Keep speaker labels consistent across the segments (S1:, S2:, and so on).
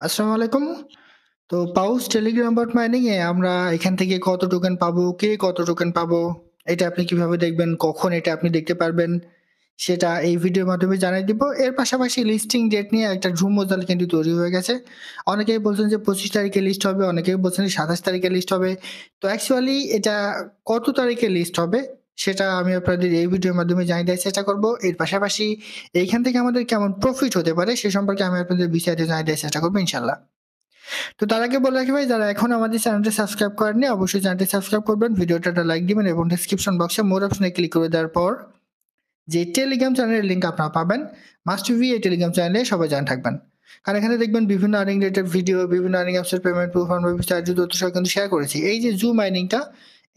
S1: আসসালামু আলাইকুম। তো পাউস টেলিগ্রাম বট মাইনিং এ আমরা এখান থেকে কত টোকেন পাবো, কে কত টোকেন পাবো, এটা আপনি কিভাবে দেখবেন, কখন এটা আপনি দেখতে পারবেন, সেটা এই ভিডিওর মাধ্যমে জানিয়ে দিব। এর পাশাপাশি লিস্টিং ডেট নিয়ে একটা ঝুমঝাল কিন্তু তৈরি হয়ে গেছে। অনেকেই বলছেন যে 25 তারিখে লিস্ট হবে, অনেকেই বলছেন যে 27 তারিখে লিস্ট হবে। তো অ্যাকচুয়ালি এটা কত তারিখে লিস্ট হবে সেটা আমি আপনাদের এই ভিডিওর মাধ্যমে জানিয়ে দেওয়ার চেষ্টা করব। এর পাশাপাশি এইখান থেকে আমাদের কেমন প্রফিট হতে পারে সে সম্পর্কে আমি আপনাদের বিস্তারিত জানিয়ে দেওয়ার চেষ্টা করবো ইনশাল্লাহ। তো তার আগে বলে রাখি ভাই, যারা এখন আমাদের চ্যানেলটি সাবস্ক্রাইব করেননি অবশ্যই চ্যানেলটি সাবস্ক্রাইব করবেন, ভিডিওটা একটা লাইক দিবেন এবং ডেসক্রিপশন বক্সে মোর অপশনে ক্লিক করে দেওয়ার পর যে টেলিগ্রাম চ্যানেলের লিঙ্ক আপনারা পাবেন, মাস্ট বি এই টেলিগ্রাম চ্যানেলে সবাই জানা থাকবেন। কারণ এখানে দেখবেন বিভিন্ন আর্নিং রিলেটেড ভিডিও, বিভিন্ন আর্নিং অ্যাপসের পেমেন্ট প্রুফ বিস্তারিত তথ্য সহ কিন্তু শেয়ার করেছি। এই যে জু মাইনিংটা,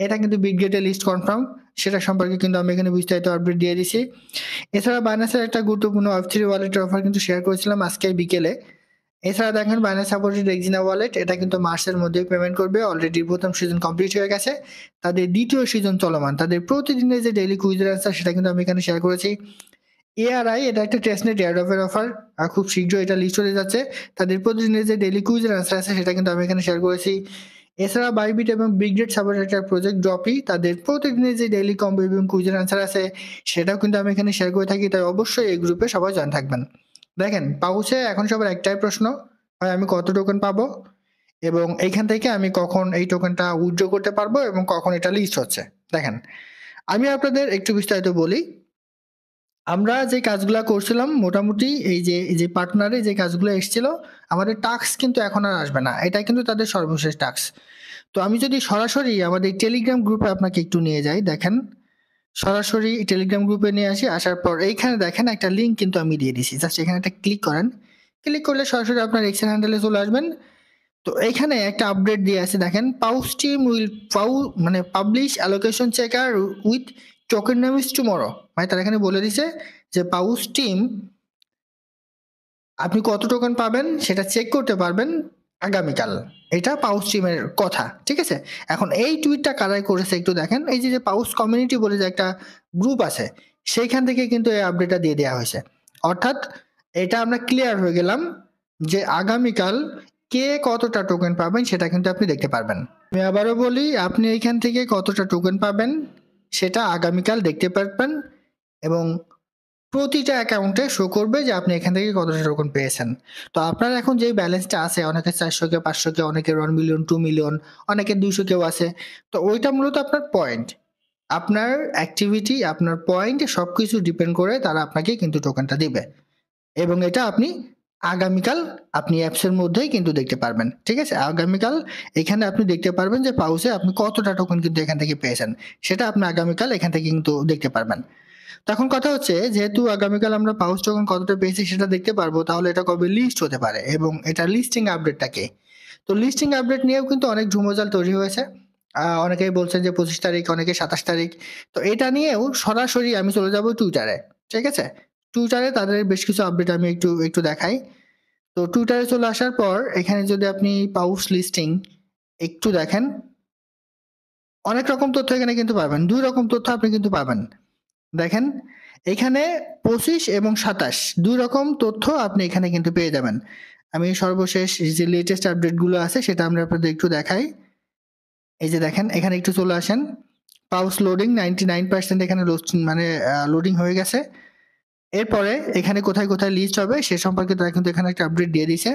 S1: এটা কিন্তু বিটগেটের লিস্ট কনফার্ম, সেটা সম্পর্কে কিন্তু আমি এখানে বিস্তারিত আপডেট দিয়ে দিছি। এছাড়া বাইন্যান্সের একটা গুরুত্বপূর্ণ ওয়েব3 ওয়ালেটের অফার কিন্তু শেয়ার করেছিলাম আজকে বিকেলে। এছাড়া দেখেন বাইন্যান্স সাপোর্টেড রেক্সিনা ওয়ালেট, এটা কিন্তু মার্চের মধ্যে পেমেন্ট করবে। অলরেডি প্রথম সিজন কমপ্লিট হয়ে গেছে, তাদের দ্বিতীয় সিজন চলমান। তাদের প্রতিদিনের যে ডেইলি কুইজের অ্যান্সার সেটা কিন্তু আমি এখানে শেয়ার করেছি। এআরআই, এটা একটা টেস্টনেট এয়ারড্রপের অফার, খুব শীঘ্রই এটা লিস্ট হতে যাচ্ছে। তাদের প্রতিদিনের যে ডেইলি কুইজের অ্যান্সার আছে সেটা কিন্তু আমি এখানে শেয়ার করেছি। এছাড়া বাইবিট এবং বিগডেট সাপোর্টেড একটা প্রজেক্ট ড্রপি, তাদের প্রতিদিনের যে ডেইলি কম্বো এবং কুইজের অ্যান্সার আছে সেটাও কিন্তু আমি এখানে শেয়ার করে থাকি। তাই অবশ্যই এই গ্রুপে সবাই জয়েন থাকবেন। দেখেন, পাউচে এখন সবার একটাই প্রশ্ন, হয় আমি কত টোকেন পাবো এবং এইখান থেকে আমি কখন এই টোকেনটা উইথড্র করতে পারবো এবং কখন এটা লিস্ট হচ্ছে। দেখেন, আমি আপনাদের একটু বিস্তারিত বলি। আমরা যে কাজগুলা করছিলাম মোটামুটি এই যে পার্টনারে যে কাজগুলো এসেছিল, আমাদের টাস্ক কিন্তু এখন আর আসবে না, এটা কিন্তু তাদের সর্বশেষ টাস্ক। তো আমি যদি সরাসরি আমাদের টেলিগ্রাম গ্রুপে আপনাকে একটু নিয়ে যাই, দেখেন সরাসরি টেলিগ্রাম গ্রুপে নিয়ে আসি। আসার পর এইখানে দেখেন একটা লিঙ্ক কিন্তু আমি দিয়ে দিছি, জাস্ট এখানে একটা ক্লিক করেন। ক্লিক করলে সরাসরি আপনার এক্সেল হ্যান্ডেলে চলে আসবেন। তো এইখানে একটা আপডেট দিয়ে আছে, দেখেন Paws team will publish allocation checker with tokenomics tomorrow. মানে তারা এখানে বলে দিছে যে পাউস টিম আপনি কত টোকেন পাবেন সেটা চেক করতে পারবেন আগামীকাল। এটা পাউস টিমের কথা, ঠিক আছে। এখন এই টুইটটা কারাই করেছে একটু দেখেন, এই যে পাউস কমিউনিটি বলে যে একটা গ্রুপ আছে, সেইখান থেকে কিন্তু এই আপডেটটা দিয়ে দেওয়া হয়েছে। অর্থাৎ এটা আমরা ক্লিয়ার হয়ে গেলাম যে আগামীকাল কে কতটা টোকেন পাবেন সেটা কিন্তু আপনি দেখতে পারবেন। আমি আবারও বলি, আপনি এইখান থেকে কতটা টোকেন পাবেন সেটা আগামীকাল দেখতে পারবেন এবং প্রতিটা অ্যাকাউন্টে শো করবে যে আপনি এখান থেকে কতটা টোকেন পেয়েছেন। তো আপনার এখন যে ব্যালেন্সটা আছে, অনেকের 400 কে 500 কে, অনেকের 1 মিলিয়ন 2 মিলিয়ন, অনেকের 200 কেও আছে। তো ওইটা মূলত আপনার পয়েন্ট, আপনার অ্যাক্টিভিটি, আপনার পয়েন্ট সবকিছু ডিপেন্ড করে তারা আপনাকে কিন্তু টোকেনটা দিবে। এবং এটা আপনি আগামীকাল আপনি অ্যাপসের মধ্যেই কিন্তু দেখতে পারবেন, ঠিক আছে। আগামীকাল এখানে আপনি দেখতে পারবেন যে পাউসে আপনি কতটা টোকেন কিন্তু এখান থেকে পেয়েছেন, সেটা আপনি আগামীকাল এখান থেকে কিন্তু দেখতে পারবেন। তখন কথা হচ্ছে, যেহেতু আগামীকাল আমরা পাউচ টোকেন কতটা পেয়েছি সেটা দেখতে পারবো, তাহলে এটা কবে লিস্ট হতে পারে এবং এটা লিস্টিং আপডেটটা কি। তো লিস্টিং আপডেট নিয়েও কিন্তু অনেক ঝুমোজাল তৈরি হয়েছে। অনেকেই বলছেন যে 25 তারিখ, অনেকে 27 তারিখ। তো এটা নিয়েও সরাসরি আমি চলে যাব টুইটারে, ঠিক আছে। টুইটারে তাদের বেশ কিছু আপডেট আমি একটু একটু দেখাই। তো টুইটারে চলে আসার পর এখানে যদি আপনি পাউচ লিস্টিং একটু দেখেন, অনেক রকম তথ্য এখানে কিন্তু পাবেন, 2 রকম তথ্য আপনি কিন্তু পাবেন। দেখেন, এখানে 25 এবং 27 2 রকম তথ্য আপনি এখানে কিন্তু পেয়ে যাবেন। আমি সর্বশেষ যে লেটেস্ট আপডেট গুলো আছে সেটা আমরা আপনাদের একটু দেখাই। এই যে দেখেন, এখানে একটু চলে আসেন। পাউস লোডিং 99% এখানে লোডিং হয়ে গেছে। এরপরে এখানে কোথায় কোথায় লিস্ট হবে সে সম্পর্কে তারা কিন্তু এখানে একটা আপডেট দিয়ে দিয়েছে।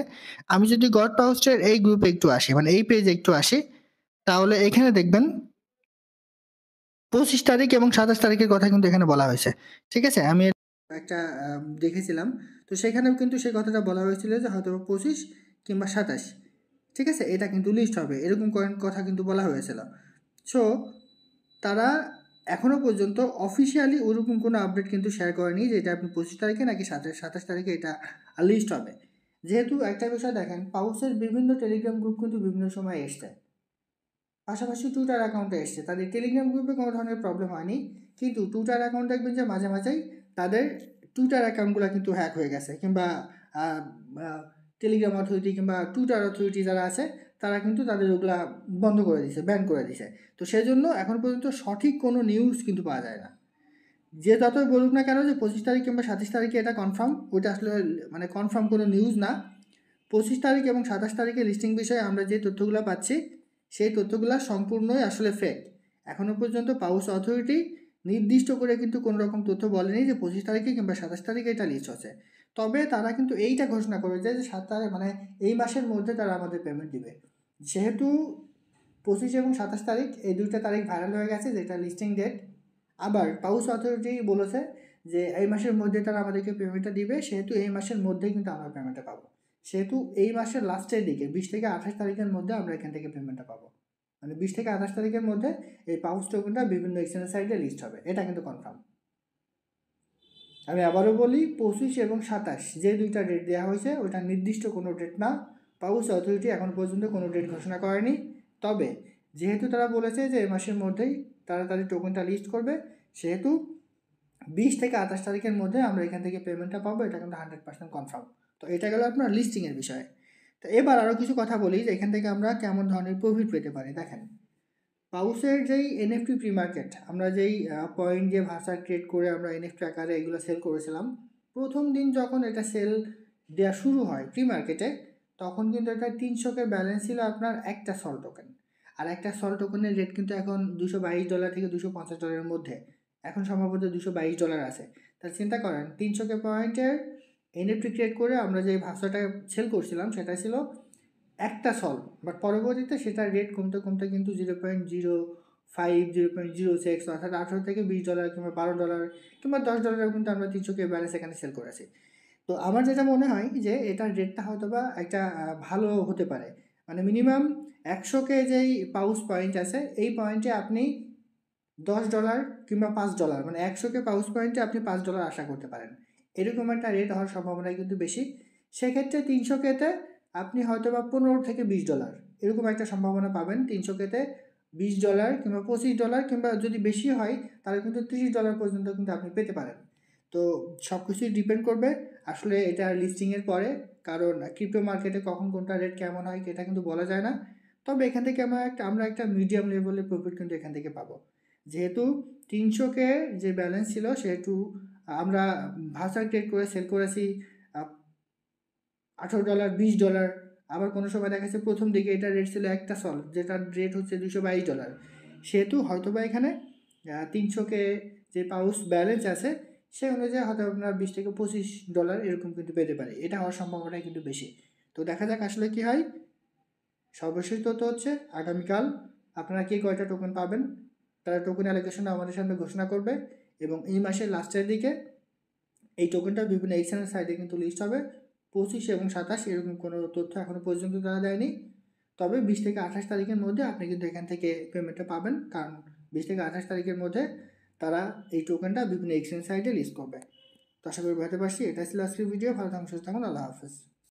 S1: আমি যদি গড পাউস্টের এই গ্রুপে একটু আসি, মানে এই পেজে একটু আসি, তাহলে এখানে দেখবেন 25 তারিখ এবং 27 তারিখের কথা কিন্তু এখানে বলা হয়েছে, ঠিক আছে। আমি একটা দেখেছিলাম, তো সেখানেও কিন্তু সেই কথাটা বলা হয়েছিল যে হয়তো 25 কিংবা 27, ঠিক আছে, এটা কিন্তু লিস্ট হবে, এরকম কথা কিন্তু বলা হয়েছিল। সো তারা এখনো পর্যন্ত অফিসিয়ালি ওরকম কোনো আপডেট কিন্তু শেয়ার করেনি যে এটা আপনি 25 তারিখে নাকি 27 তারিখে এটা লিস্ট হবে। যেহেতু একটা বিষয় দেখেন, পাউসের বিভিন্ন টেলিগ্রাম গ্রুপ কিন্তু বিভিন্ন সময় এসছে, পাশাপাশি টুইটার অ্যাকাউন্টে এসছে। তাদের টেলিগ্রাম গ্রুপে কোনো ধরনের প্রবলেম হয়নি, কিন্তু টুইটার অ্যাকাউন্ট দেখবেন যে মাঝে মাঝেই তাদের টুইটার অ্যাকাউন্টগুলো কিন্তু হ্যাক হয়ে গেছে, কিংবা টেলিগ্রাম অথরিটি কিংবা টুইটার অথরিটি যারা আছে তারা কিন্তু তাদের ওগুলা বন্ধ করে দিছে, ব্যান করে দিছে। তো সেই জন্য এখন পর্যন্ত সঠিক কোনো নিউজ কিন্তু পাওয়া যায় না। যে যতই বলুক না কেন যে 25 তারিখ কিংবা 27 তারিখে এটা কনফার্ম, ওইটা আসলে মানে কনফার্ম কোনো নিউজ না। 25 তারিখ এবং 27 তারিখে লিস্টিং বিষয়ে আমরা যে তথ্যগুলো পাচ্ছি সেই তথ্যগুলো সম্পূর্ণই আসলে ফেক। এখনও পর্যন্ত পাউস অথরিটি নির্দিষ্ট করে কিন্তু কোনো রকম তথ্য বলেনি যে 25 তারিখে কিংবা 27 তারিখে এটা লিস্ট হচ্ছে। তবে তারা কিন্তু এইটা ঘোষণা করেছে যে 7 তারিখ মানে এই মাসের মধ্যে তারা আমাদের পেমেন্ট দিবে। যেহেতু 25 এবং 27 তারিখ এই দুইটা তারিখ ভাইরাল হয়ে গেছে যেটা লিস্টিং ডেট, আবার পাউস অথরিটি বলেছে যে এই মাসের মধ্যে তারা আমাদেরকে পেমেন্টটা দিবে, সেহেতু এই মাসের মধ্যেই কিন্তু আমরা পেমেন্টটা পাবো। সেহেতু এই মাসের লাস্টের দিকে 20 থেকে 28 তারিখের মধ্যে আমরা এখান থেকে পেমেন্টটা পাবো। মানে 20 থেকে 28 তারিখের মধ্যে এই পাউস টোকেনটা বিভিন্ন এক্সচেঞ্জ সাইটে লিস্ট হবে, এটা কিন্তু কনফার্ম। আমি আবারও বলি 25 এবং 27 যে দুইটা ডেট দেওয়া হয়েছে ওটা নির্দিষ্ট কোনো ডেট না। পাউস অথরিটি এখন পর্যন্ত কোনো ডেট ঘোষণা করেনি। তবে যেহেতু তারা বলেছে যে এই মাসের মধ্যেই তাড়াতাড়ি টোকেনটা লিস্ট করবে, সেহেতু 20 থেকে 28 তারিখের মধ্যে আমরা এখান থেকে পেমেন্টটা পাবো, এটা কিন্তু 100% কনফার্ম। তো এটা গেল আপনার লিস্টিংয়ের বিষয়ে। তো এবার আরও কিছু কথা বলি যে এখান থেকে আমরা কেমন ধরনের প্রফিট পেতে পারি। দেখেন, পাউসের যেই এনএফটি প্রি মার্কেট, আমরা যেই পয়েন্ট দিয়ে ভাষা ক্রিয়েট করে আমরা এনএফটি আকারে এগুলো সেল করেছিলাম, প্রথম দিন যখন এটা সেল দেওয়া শুরু হয় প্রি মার্কেটে, তখন কিন্তু এটা 300 ব্যালেন্স ছিল আপনার একটা সল টোকেন। আর একটা সল টোকেনের রেট কিন্তু এখন $222 থেকে $250 মধ্যে, এখন সম্ভবত $222 আছে। তার চিন্তা করেন 300 পয়েন্টের এনএফটি ক্রিয়েট করে আমরা যে ভাষাটা সেল করছিলাম সেটা ছিল একটা সল, বাট পরবর্তীতে সেটার রেট কমতে কমতে কিন্তু 0.05 0.06 অর্থাৎ $18 থেকে $20 কিংবা $12 কিংবা $10 কিন্তু আমরা 300 ব্যালেন্স এখানে সেল করেছি। তো আমার যেটা মনে হয় যে এটার রেটটা হয়তো বা একটা ভালো হতে পারে। মানে মিনিমাম 100 যেই পাউস পয়েন্ট আছে এই পয়েন্টে আপনি $10 কিংবা $5, মানে 100 পাউস পয়েন্টে আপনি $5 আশা করতে পারেন। এরকম একটা রেট হওয়ার সম্ভাবনা কিন্তু বেশি। সেক্ষেত্রে 300 তে আপনি হয়তো বা $15 থেকে $20 এরকম একটা সম্ভাবনা পাবেন। 300 তে $20 কিংবা $25 কিংবা যদি বেশি হয় তাহলে কিন্তু $30 পর্যন্ত কিন্তু আপনি পেতে পারেন। তো সব কিছুই ডিপেন্ড করবে আসলে এটা লিস্টিংয়ের পরে, কারণ ক্রিপ্টো মার্কেটে কখন কোনটা রেট কেমন হয় এটা কিন্তু বলা যায় না। তবে এখান থেকে আমরা একটা মিডিয়াম লেভেলের প্রফিট কিন্তু এখান থেকে পাবো। যেহেতু 300 যে ব্যালেন্স ছিল সেহেতু আমরা ভাউচার ক্রিয়েট করে সেল করেছি $18 $20, আবার কোনো সময় দেখা যাচ্ছে প্রথম দিকে এটা রেট ছিল একটা সল যেটার রেট হচ্ছে $222, সেহেতু হয়তো বা এখানে 300 যে পাউস ব্যালেন্স আছে সেই অনুযায়ী হয়তো আপনার $20 থেকে $25 এরকম কিন্তু পেতে পারে, এটা হওয়ার সম্ভাবনা কিন্তু বেশি। তো দেখা যাক আসলে কি হয়। সর্বশেষ তথ্য হচ্ছে আগামীকাল আপনারা কে কয়টা টোকেন পাবেন তারা টোকেন অ্যালোকেশনটা আমাদের সামনে ঘোষণা করবে, এবং এই মাসের লাস্টের দিকে এই টোকেনটা বিভিন্ন এক্সচেঞ্জ সাইটে কিন্তু লিস্ট হবে। 25 এবং 27 এরকম কোনো তথ্য এখনও পর্যন্ত তারা দেয়নি। তবে 20 থেকে 28 তারিখের মধ্যে আপনি কিন্তু এখান থেকে পেমেন্টটা পাবেন, কারণ 20 থেকে 28 তারিখের মধ্যে তারা এই টোকেনটা বিভিন্ন এক্সচেঞ্জ সাইটে লিস্ট করবে। তো আশা করি বুঝতে পারছি। এটা ছিল আজকের ভিডিও। ভালো থাকুন, সুস্থ থাকুন। আল্লাহ হাফেজ।